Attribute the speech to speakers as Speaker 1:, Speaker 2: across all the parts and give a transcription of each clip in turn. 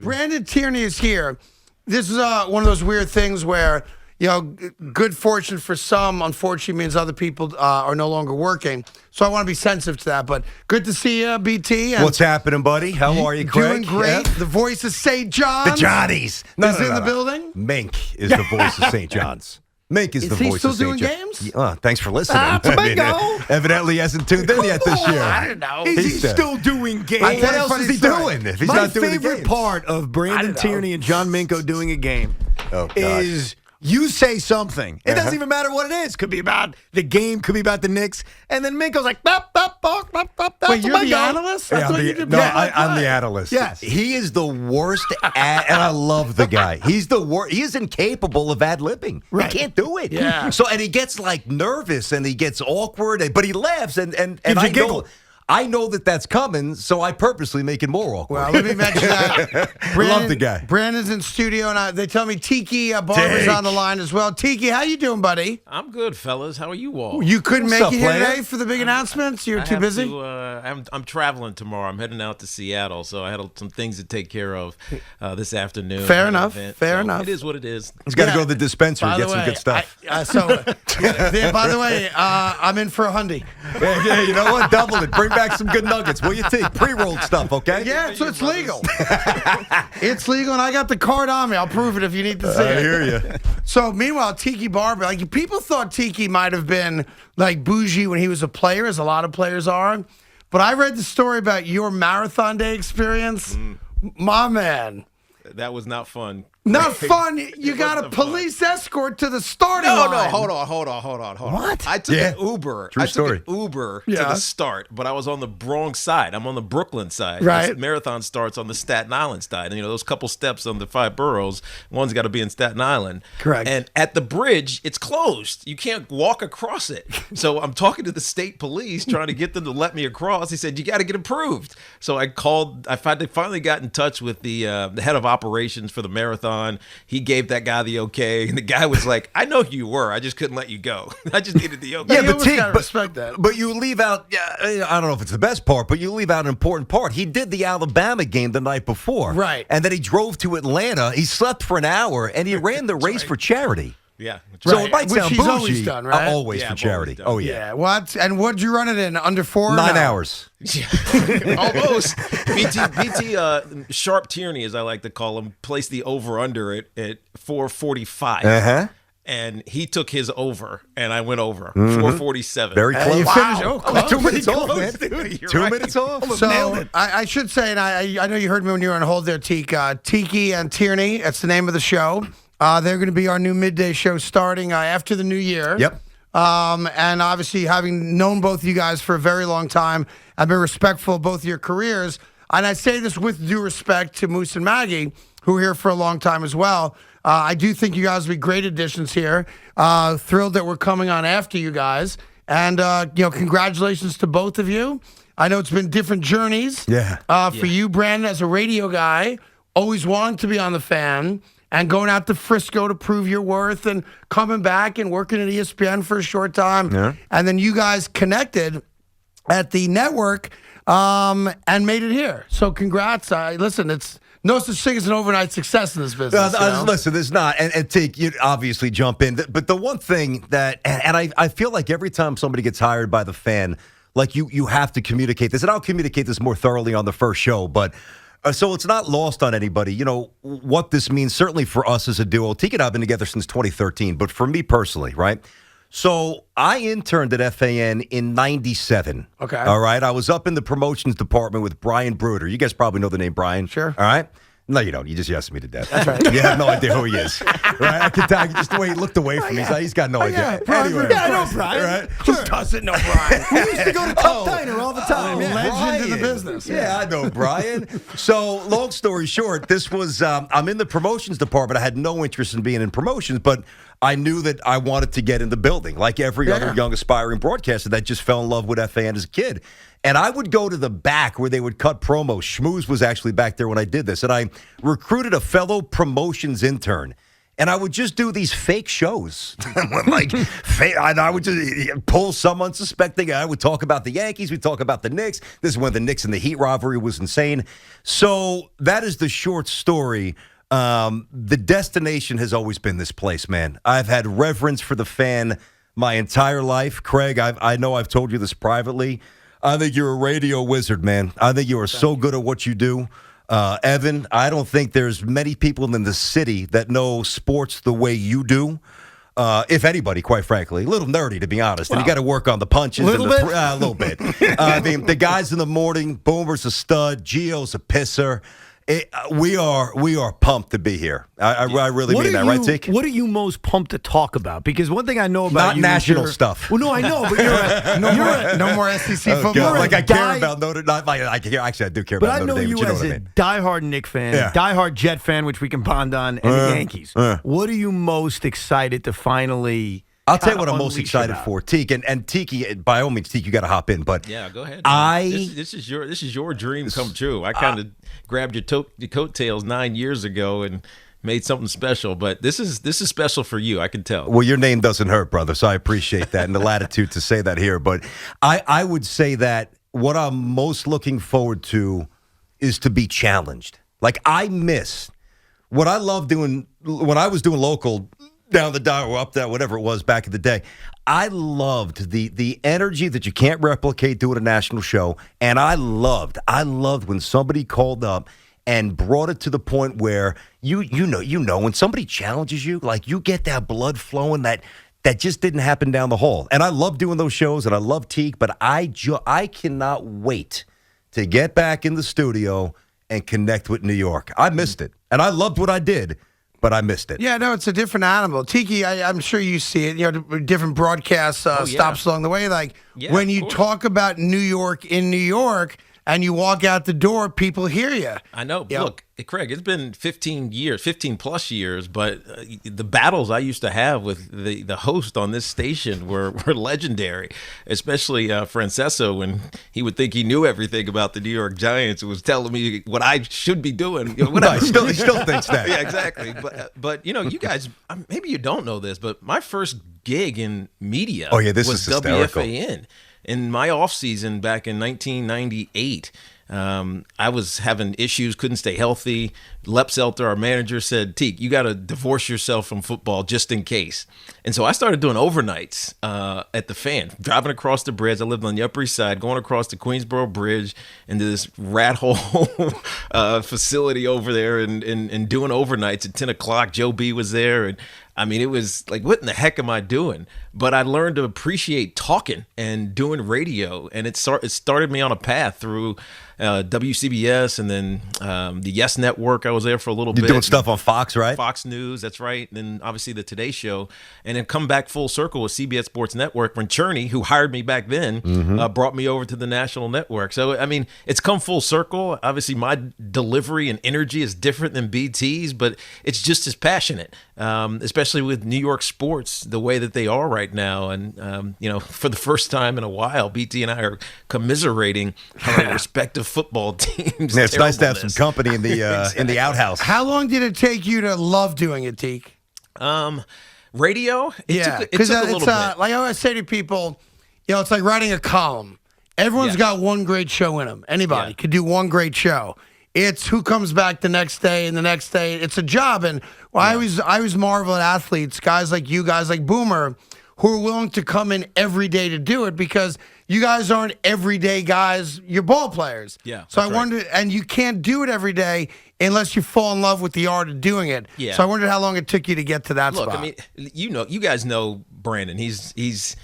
Speaker 1: Brandon Tierney is here. This is one of those weird things where, good fortune for some, unfortunately, means other people are no longer working. So I want to be sensitive to that. But good to see you, BT. And
Speaker 2: what's happening, buddy? How are you, Craig?
Speaker 1: Doing great.
Speaker 2: Yeah.
Speaker 1: The voice of St. John's.
Speaker 2: The Johnnies.
Speaker 1: In the building.
Speaker 2: Mink is the voice of St. John's. Mink is the voice of St. John's.
Speaker 1: Is he still doing games?
Speaker 2: Thanks for listening.
Speaker 1: Evidently
Speaker 2: he hasn't tuned in yet this year.
Speaker 1: I don't know.
Speaker 3: Is he still doing games?
Speaker 2: What else is he doing if he's not doing the
Speaker 3: favorite
Speaker 2: games?
Speaker 3: part of Brandon Tierney and John Minko doing a game is you say something. It doesn't even matter what it is. Could be about the game, could be about the Knicks. And then Minko's like, bop, bop, bop, bop, bop.
Speaker 1: Wait, you're the analyst?
Speaker 2: I'm the analyst.
Speaker 3: Yes.
Speaker 2: He is the worst and I love the guy. He's the worst. He is incapable of ad-libbing.
Speaker 3: Right.
Speaker 2: He can't do it.
Speaker 1: Yeah.
Speaker 2: So, and he gets like nervous and he gets awkward, but he laughs and
Speaker 3: Gives you a giggle.
Speaker 2: I know that that's coming, so I purposely make it more awkward.
Speaker 1: Well, let me mention that.
Speaker 2: Love the guy.
Speaker 1: Brandon's in studio, and they tell me Tiki Barber's on the line as well. Tiki, how you doing, buddy?
Speaker 4: I'm good, fellas. How are you all?
Speaker 1: You couldn't
Speaker 2: What's
Speaker 1: make
Speaker 2: up,
Speaker 1: it here
Speaker 2: player?
Speaker 1: today for the big announcements? You're too busy?
Speaker 4: I'm traveling tomorrow. I'm heading out to Seattle, so I had some things to take care of this afternoon.
Speaker 1: Fair enough. Fair enough.
Speaker 4: It is what it is.
Speaker 2: He's got to go to the dispensary and get some good stuff.
Speaker 1: By the way, I'm in for a hundy.
Speaker 2: Yeah, you know what? Double it. Bring back some good nuggets. Will you take pre-rolled stuff, okay?
Speaker 1: Yeah, so it's legal. It's legal, and I got the card on me. I'll prove it if you need to see it.
Speaker 2: I hear you.
Speaker 1: So, meanwhile, Tiki Barber, people thought Tiki might have been like bougie when he was a player, as a lot of players are. But I read the story about your marathon day experience. My man.
Speaker 4: That was not fun.
Speaker 1: Not fun. You got a police escort to the starting line.
Speaker 4: No, hold on.
Speaker 1: What?
Speaker 4: I took an Uber.
Speaker 2: True story.
Speaker 4: I took an Uber to the start, but I was on the wrong side. I'm on the Brooklyn side.
Speaker 1: Right.
Speaker 4: This marathon starts on the Staten Island side. And, those couple steps on the 5 boroughs, one's got to be in Staten Island.
Speaker 1: Correct.
Speaker 4: And at the bridge, it's closed. You can't walk across it. So I'm talking to the state police, trying to get them to let me across. He said, you got to get approved. So I called. I finally got in touch with the head of operations for the marathon. He gave that guy the okay, and the guy was like, "I know who you were. I just couldn't let you go. I just needed the okay."
Speaker 2: Yeah,
Speaker 1: You
Speaker 2: but
Speaker 1: almost gotta respect that.
Speaker 2: But you leave out. I don't know if it's the best part, but you leave out an important part. He did the Alabama game the night before,
Speaker 1: Right.
Speaker 2: And then he drove to Atlanta. He slept for an hour, and he ran the race for charity.
Speaker 4: Yeah.
Speaker 2: So
Speaker 1: Right.
Speaker 2: it might
Speaker 1: Which
Speaker 2: sound
Speaker 1: he's
Speaker 2: bougie.
Speaker 1: always done, right?
Speaker 2: Always
Speaker 4: Yeah,
Speaker 2: for
Speaker 4: I've
Speaker 2: charity.
Speaker 4: always done.
Speaker 2: Oh yeah.
Speaker 1: Yeah. What? And what'd you run it in? Under 4?
Speaker 2: 9
Speaker 1: No.
Speaker 2: hours.
Speaker 4: Almost. BT Sharp Tierney, as I like to call him, placed the over-under at 4:45. And he took his over, and I went over 4:47.
Speaker 2: Very close.
Speaker 1: You finished. Oh, close.
Speaker 2: 2 minutes
Speaker 4: Pretty
Speaker 2: off,
Speaker 4: close,
Speaker 2: man.
Speaker 4: dude. You're
Speaker 2: 2
Speaker 4: right.
Speaker 2: minutes off.
Speaker 1: So I should say, and I know you heard me when you were on hold there, Tiki and Tierney. That's the name of the show. They're going to be our new midday show starting after the new year.
Speaker 2: Yep.
Speaker 1: And obviously, having known both of you guys for a very long time, I've been respectful of both your careers. And I say this with due respect to Moose and Maggie, who are here for a long time as well. I do think you guys will be great additions here. Thrilled that we're coming on after you guys. And, congratulations to both of you. I know it's been different journeys. For you, Brandon, as a radio guy, always wanting to be on the Fan and going out to Frisco to prove your worth and coming back and working at ESPN for a short time.
Speaker 2: Yeah.
Speaker 1: And then you guys connected at the network and made it here. So congrats. Listen, it's no such thing as an overnight success in this business.
Speaker 2: Listen, there's not. And Tink, you obviously jump in. But the one thing that, and I feel like every time somebody gets hired by the Fan, like you have to communicate this. And I'll communicate this more thoroughly on the first show. But so it's not lost on anybody, what this means, certainly for us as a duo. Tiki and I have been together since 2013. But for me personally, right? So I interned at FAN in 97.
Speaker 1: Okay.
Speaker 2: All right. I was up in the promotions department with Brian Bruder. You guys probably know the name Brian.
Speaker 1: Sure.
Speaker 2: All right. No, you don't. You just yessed me to death.
Speaker 1: That's right.
Speaker 2: You have no idea who he is. Right? I can tell just the way he looked away from me. He's got no idea. Anyway.
Speaker 3: Yeah, I know Brian.
Speaker 2: Right?
Speaker 1: Who doesn't know Brian?
Speaker 3: We used to go to Cup Diner all the time.
Speaker 1: Legend in the
Speaker 2: Brian.
Speaker 1: business.
Speaker 2: Yeah, I know Brian. So, long story short, this was, I'm in the promotions department. I had no interest in being in promotions, but I knew that I wanted to get in the building, like every other young aspiring broadcaster that just fell in love with FAN as a kid. And I would go to the back where they would cut promos. Schmooze was actually back there when I did this. And I recruited a fellow promotions intern. And I would just do these fake shows. I would just pull some unsuspecting. I would talk about the Yankees. We'd talk about the Knicks. This is when the Knicks and the Heat rivalry was insane. So that is the short story. The destination has always been this place, man. I've had reverence for the fan my entire life. Craig, I know I've told you this privately. I think you're a radio wizard, man. I think you are so good at what you do. Evan, I don't think there's many people in the city that know sports the way you do. If anybody, quite frankly. A little nerdy, to be honest. And you got to work on the punches.
Speaker 3: A
Speaker 2: little bit. The guys in the morning, Boomer's a stud, Gio's a pisser. We are pumped to be here. I really mean that, right, Tiki?
Speaker 3: What are you most pumped to talk about? Because one thing I know about
Speaker 2: not
Speaker 3: you
Speaker 2: national stuff.
Speaker 3: Well, no, I know, but
Speaker 1: no more SEC football.
Speaker 2: Like I care about Notre Dame. Actually, I do care about Notre Dame.
Speaker 3: But I know you as a diehard Knick fan, diehard Jet fan, which we can bond on, and the Yankees. What are you most excited to finally?
Speaker 2: I'll tell you what I'm most excited for, Tiki, and Tiki. By all means, Tiki, you got to hop in. But
Speaker 4: yeah, go ahead. This is your dream come true. I kind of grabbed your coattails 9 years ago and made something special. But this is special for you. I can tell.
Speaker 2: Well, your name doesn't hurt, brother. So I appreciate that and the latitude to say that here. But I would say that what I'm most looking forward to is to be challenged. Like I miss what I loved doing when I was doing local. Down the dial or up that, whatever it was back in the day. I loved the energy that you can't replicate doing a national show. And I loved when somebody called up and brought it to the point where you know when somebody challenges you, like you get that blood flowing that just didn't happen down the hall. And I love doing those shows and I love Teague, but I cannot wait to get back in the studio and connect with New York. I missed it. And I loved what I did. But I missed it.
Speaker 1: Yeah, no, it's a different animal. Tiki, I'm sure you see it. You know, different broadcast stops along the way. Like when you talk about New York in New York and you walk out the door, people hear you.
Speaker 4: I know. Yep. Look, Craig, it's been 15 plus years, but the battles I used to have with the host on this station were legendary, especially Francesco when he would think he knew everything about the New York Giants and was telling me what I should be doing. You know,
Speaker 2: he still thinks that.
Speaker 4: Yeah, exactly. But you know, you guys, maybe you don't know this, but my first gig in media
Speaker 2: this
Speaker 4: was
Speaker 2: is hysterical.
Speaker 4: WFAN. In my off season back in 1998, I was having issues, couldn't stay healthy. Lepselter, our manager, said, "Teak, you got to divorce yourself from football just in case." And so I started doing overnights at the Fan, driving across the bridge. I lived on the Upper East Side, going across the Queensboro Bridge into this rat hole facility over there and doing overnights at 10 o'clock. Joe B was there. And I mean, it was like, what in the heck am I doing? But I learned to appreciate talking and doing radio. And it started me on a path through WCBS and then the Yes Network. I was there for a little bit.
Speaker 2: You're doing stuff on Fox, right?
Speaker 4: Fox News, that's right. And then obviously the Today Show. And then come back full circle with CBS Sports Network when Tierney, who hired me back then, brought me over to the national network. So, I mean, it's come full circle. Obviously, my delivery and energy is different than BT's, but it's just as passionate, especially with New York sports, the way that they are right now. And, you know, for the first time in a while, BT and I are commiserating our respective football teams.
Speaker 2: Yeah, it's nice to have some company in the in the outhouse.
Speaker 1: How long did it take you to love doing it, Teak?
Speaker 4: Radio? It took a little bit.
Speaker 1: Like I always say to people, you know, it's like writing a column. Everyone's got one great show in them. Anybody could do one great show. It's who comes back the next day and the next day. It's a job. And I always marvel at athletes, guys like you, guys like Boomer, who are willing to come in every day to do it because you guys aren't everyday guys. You're ball players.
Speaker 4: Yeah.
Speaker 1: So I wondered, and you can't do it every day unless you fall in love with the art of doing it.
Speaker 4: Yeah.
Speaker 1: So I wondered how long it took you to get to that spot.
Speaker 4: Look, I mean, you guys know Brandon. He's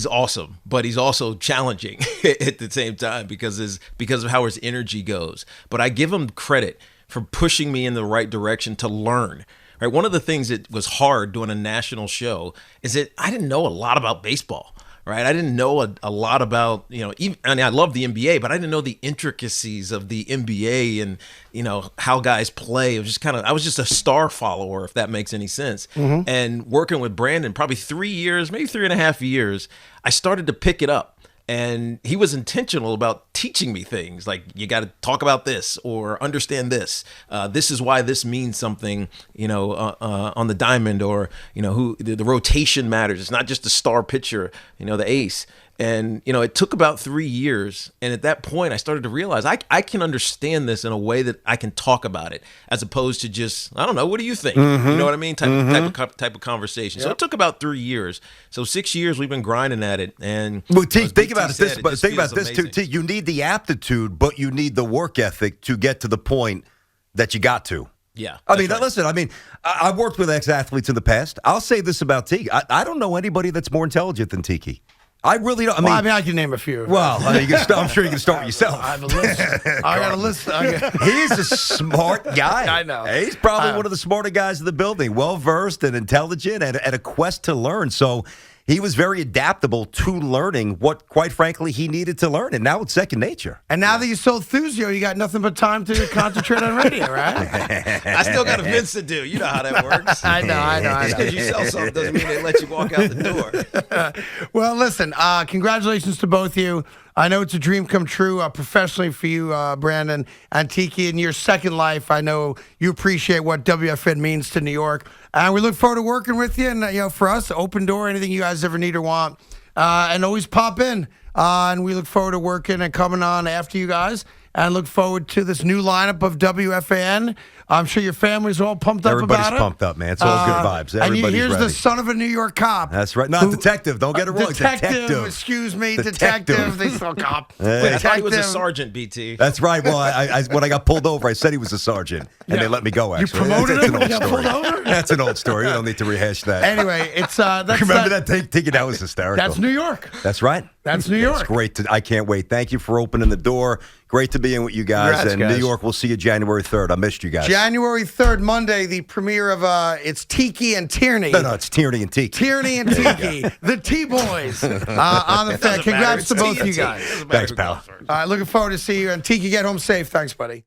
Speaker 4: awesome, but he's also challenging at the same time because of how his energy goes. But I give him credit for pushing me in the right direction to learn. Right, one of the things that was hard doing a national show is that I didn't know a lot about baseball. Right, I didn't know a lot about, you know, even, I mean, I love the NBA, but I didn't know the intricacies of the NBA and, you know, how guys play. It was just I was just a star follower, if that makes any sense. And working with Brandon, probably 3 years, maybe 3.5 years, I started to pick it up. And he was intentional about teaching me things like you got to talk about this or understand this. This is why this means something, on the diamond, or who the rotation matters. It's not just the star pitcher, the ace. And, it took about 3 years. And at that point, I started to realize I can understand this in a way that I can talk about it, as opposed to just, I don't know, what do you think? You know what I mean? Type of conversation. So it took about 3 years. So 6 years we've been grinding at it. And
Speaker 2: well, T, think about
Speaker 4: said,
Speaker 2: this. But think about this too. T, you need the aptitude, but you need the work ethic to get to the point that you got to.
Speaker 4: Yeah.
Speaker 2: I mean, listen, I've worked with ex-athletes in the past. I'll say this about Tiki. I don't know anybody that's more intelligent than Tiki. I really don't.
Speaker 1: I can name a few.
Speaker 2: Well, I'm sure you can start with yourself.
Speaker 1: I have a list. I got a list.
Speaker 2: He's a smart guy.
Speaker 1: I know.
Speaker 2: He's probably one of the smarter guys in the building, well-versed and intelligent and a quest to learn. So he was very adaptable to learning what, quite frankly, he needed to learn. And now it's second nature.
Speaker 1: And now that you sold Thusio, you got nothing but time to concentrate on radio, right?
Speaker 4: I still got events to do. You know how that works.
Speaker 1: I know.
Speaker 4: Just because you sell something doesn't mean they let you walk out the door.
Speaker 1: Well, listen, congratulations to both of you. I know it's a dream come true professionally for you, Brandon and Tiki. In your second life, I know you appreciate what WFN means to New York. And we look forward to working with you. And, for us, open door, anything you guys ever need or want. And always pop in. And we look forward to working and coming on after you guys. And look forward to this new lineup of WFAN. I'm sure your family's all pumped up about it.
Speaker 2: Everybody's pumped up, man. It's all good vibes.
Speaker 1: And here's
Speaker 2: ready.
Speaker 1: the son of a New York cop.
Speaker 2: That's right. Not detective. Don't get it wrong.
Speaker 1: Detective. Excuse me. Detective. They still cop.
Speaker 4: I thought he was a sergeant, BT.
Speaker 2: That's right. Well, when I got pulled over, I said he was a sergeant, and they let me go, actually.
Speaker 1: You promoted
Speaker 2: That's
Speaker 1: him
Speaker 2: an
Speaker 1: when you
Speaker 2: old
Speaker 1: got
Speaker 2: story.
Speaker 1: pulled over?
Speaker 2: That's an old story. We don't need to rehash that.
Speaker 1: Anyway, it's that's
Speaker 2: remember that Tiki? That was hysterical.
Speaker 1: That's New York.
Speaker 2: That's right.
Speaker 1: That's New York.
Speaker 2: It's great. I can't wait. Thank you for opening the door. Great to be in with you guys.
Speaker 1: Congrats,
Speaker 2: and
Speaker 1: guys.
Speaker 2: New York, we'll see you January 3rd. I missed you guys.
Speaker 1: January 3rd, Monday, the premiere of it's Tiki and Tierney.
Speaker 2: No, it's Tierney and Tiki.
Speaker 1: Tierney and Tiki, the T-Boys on the fan. Congrats to both you guys.
Speaker 2: Thanks, pal.
Speaker 1: All right, looking forward to see you. And Tiki, get home safe. Thanks, buddy.